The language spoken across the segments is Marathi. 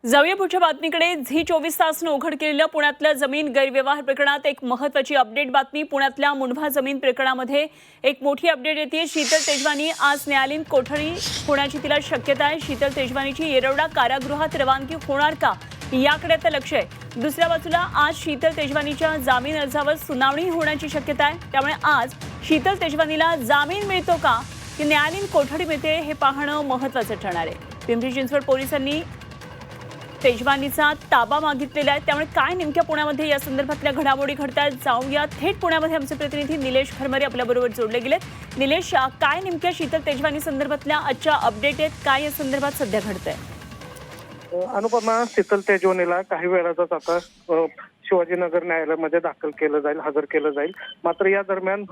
जाऊया पुढच्या बातमीकडे। झी 24 तासनं उघड केलेल्या पुण्यातल्या जमीन गैरव्यवहार प्रकरणात एक महत्त्वाची अपडेट बातमी। पुण्यातल्या मुंढवा जमीन प्रकरणामध्ये एक मोठी अपडेट येते। शीतल तेजवानी आज न्यायालयीन कोठडी होण्याची तिला शक्यता आहे। शीतल तेजवानीची येरवडा कारागृहात रवानगी होणार का, याकडे आता लक्ष आहे। दुसऱ्या बाजूला आज शीतल तेजवानीच्या जामीन अर्जावर सुनावणी होण्याची शक्यता आहे। त्यामुळे आज शीतल तेजवानीला जामीन मिळतो का की न्यायालयीन कोठडी मिळते हे पाहणं महत्त्वाचं ठरणार आहे। पिंपरी चिंचवड पोलिसांनी तेजवानीचा ताबा मागितलेला आहे। त्यामुळे काय नेमक्या पुण्यामध्ये या संदर्भातल्या घडामोडी घडतात, जाऊया थेट पुण्यामध्ये आमचे प्रतिनिधी निलेश खरमरे आपल्याबरोबर जोडले गेलेत। निलेश, काय नेमक्या शीतल तेजवानी संदर्भातल्या आजच्या अपडेट आहेत, काय या संदर्भात सध्या घडतंय? अनुपमा, शीतल तेजवानीला काही वेळातच आता शिवाजीनगर न्यायालयामध्ये दाखल केलं जाईल, हजर केलं जाईल। मात्र या दरम्यान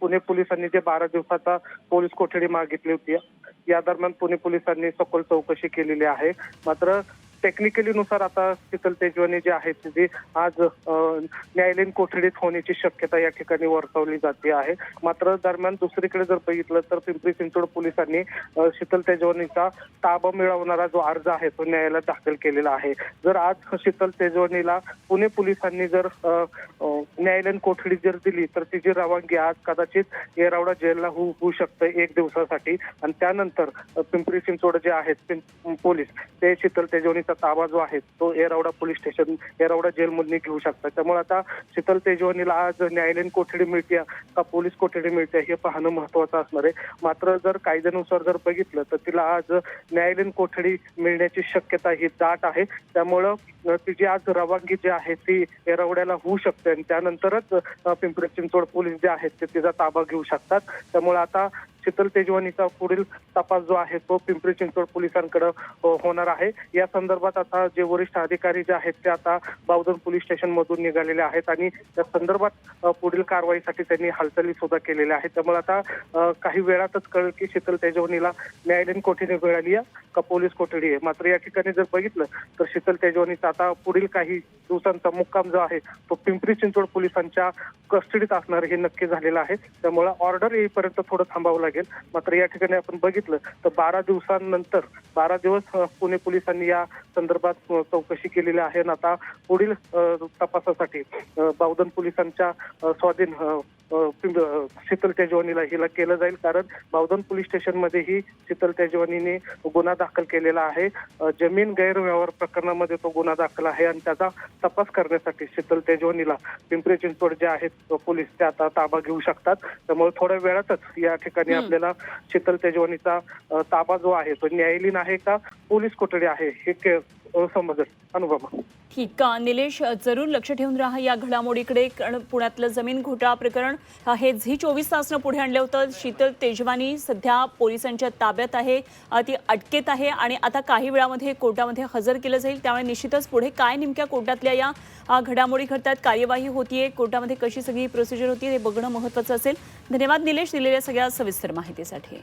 पुणे पोलिसांनी जे 12 दिवसाचा पोलीस कोठडी मागितली होती, या दरम्यान पुणे पोलिसांनी सखोल चौकशी केलेली आहे। मात्र टेक्निकली नुसार आता शीतल तेजवानी जी आहे ती आज न्यायालयीन कोठडीत होण्याची शक्यता या ठिकाणी वर्तवली जाते आहे। मात्र दरम्यान दुसरीकडे जर बघितलं तर पिंपरी चिंचवड पोलिसांनी शीतल तेजवानीचा ताबा मिळवणारा जो अर्ज आहे तो न्यायालयात दाखल केलेला आहे। जर आज शीतल तेजवानीला पुणे पोलिसांनी जर न्यायालयीन कोठडी जर दिली तर तिची रवानगी आज कदाचित येरवडा जेलला होऊ शकते 1 दिवसासाठी। आणि त्यानंतर पिंपरी चिंचवड जे आहेत पोलीस ते शीतल तेजवानी ताबा जो आहे तो येरवडा पोलीस स्टेशन, येरवडा जेलमधून घेऊ शकतात। त्यामुळे आता शीतल तेजवानीला आज न्यायालयीन कोठडी मिळते का पोलीस कोठडी मिळते हे पाहणं महत्त्वाचं असणार आहे। मात्र जर कायद्यानुसार जर बघितलं तर तिला आज न्यायालयीन कोठडी मिळण्याची शक्यता ही दाट आहे। त्यामुळं तिची आज रवानगी जी आहे ती येरवड्याला होऊ शकते आणि त्यानंतरच पिंपरी चिंचवड पोलीस जे आहेत ते तिचा ताबा घेऊ शकतात। त्यामुळे आता शीतल तेजवानीचा पुढील तपास जो आहे तो पिंपरी चिंचवड पोलिसांकडे होणार आहे। या संदर्भात आता जे वरिष्ठ अधिकारी जे आहेत ते आता बावधन पोलीस स्टेशन मधून निघालेले आहेत आणि त्या संदर्भात पुढील कारवाईसाठी त्यांनी हालचाली सुद्धा केलेल्या आहेत। त्यामुळे आता काही वेळातच कळेल की शीतल तेजवानीला न्यायालयीन कोठडी मिळाली आहे का पोलीस कोठडी आहे। मात्र या ठिकाणी जर बघितलं तर शीतल तेजवानीचा आता पुढील काही दिवसांचा मुक्काम जो आहे तो पिंपरी चिंचवड पोलिसांच्या कस्टडीत असणार हे नक्की झालेलं आहे। त्यामुळे ऑर्डर येईपर्यंत थोडं थांबावं लागेल। मात्र या ठिकाणी आपण बघितलं तर 12 दिवसांनंतर 12 दिवस पुणे पोलिसांनी या संदर्भात चौकशी केलेली आहे आणि आता पुढील तपासासाठी बावधन पोलिसांच्या स्वाधीन शीतल तेजवानीला हिला केलं जाईल। कारण बावधन पोलीस स्टेशन मध्ये ही शीतल तेजवानीने गुन्हा दाखल केलेला आहे। जमीन गैरव्यवहार प्रकरणामध्ये तो गुन्हा दाखल आहे आणि त्याचा तपास करण्यासाठी शीतल तेजवानीला पिंपरी चिंचवड जे आहेत पोलीस ते आता ताबा घेऊ शकतात। त्यामुळे थोड्या वेळातच या ठिकाणी आपल्याला शीतल तेजवानीचा ताबा जो आहे तो न्यायालयीन आहे का पोलीस कोठडी आहे हे समजेल। अनुपमा, ठीक आहे निलेश, जरूर लक्ष ठेवून राहा या घडामोडीकडे। कारण पुण्यातलं जमीन घोटाळा प्रकरण हे झी 24 तासनं पुढे आणलं होतं। शीतल तेजवानी सध्या पोलिसांच्या ताब्यात आहे, ती अटकेत आहे आणि आता काही वेळामध्ये कोर्टामध्ये हजर केलं जाईल। त्यामुळे निश्चितच पुढे काय नेमक्या कोर्टातल्या या घडामोडी घडतात, कार्यवाही होतीये, कोर्टामध्ये कशी सगळी प्रोसिजर होती हे बघणं महत्त्वाचं असेल। धन्यवाद निलेश, दिलेल्या सगळ्या सविस्तर माहितीसाठी।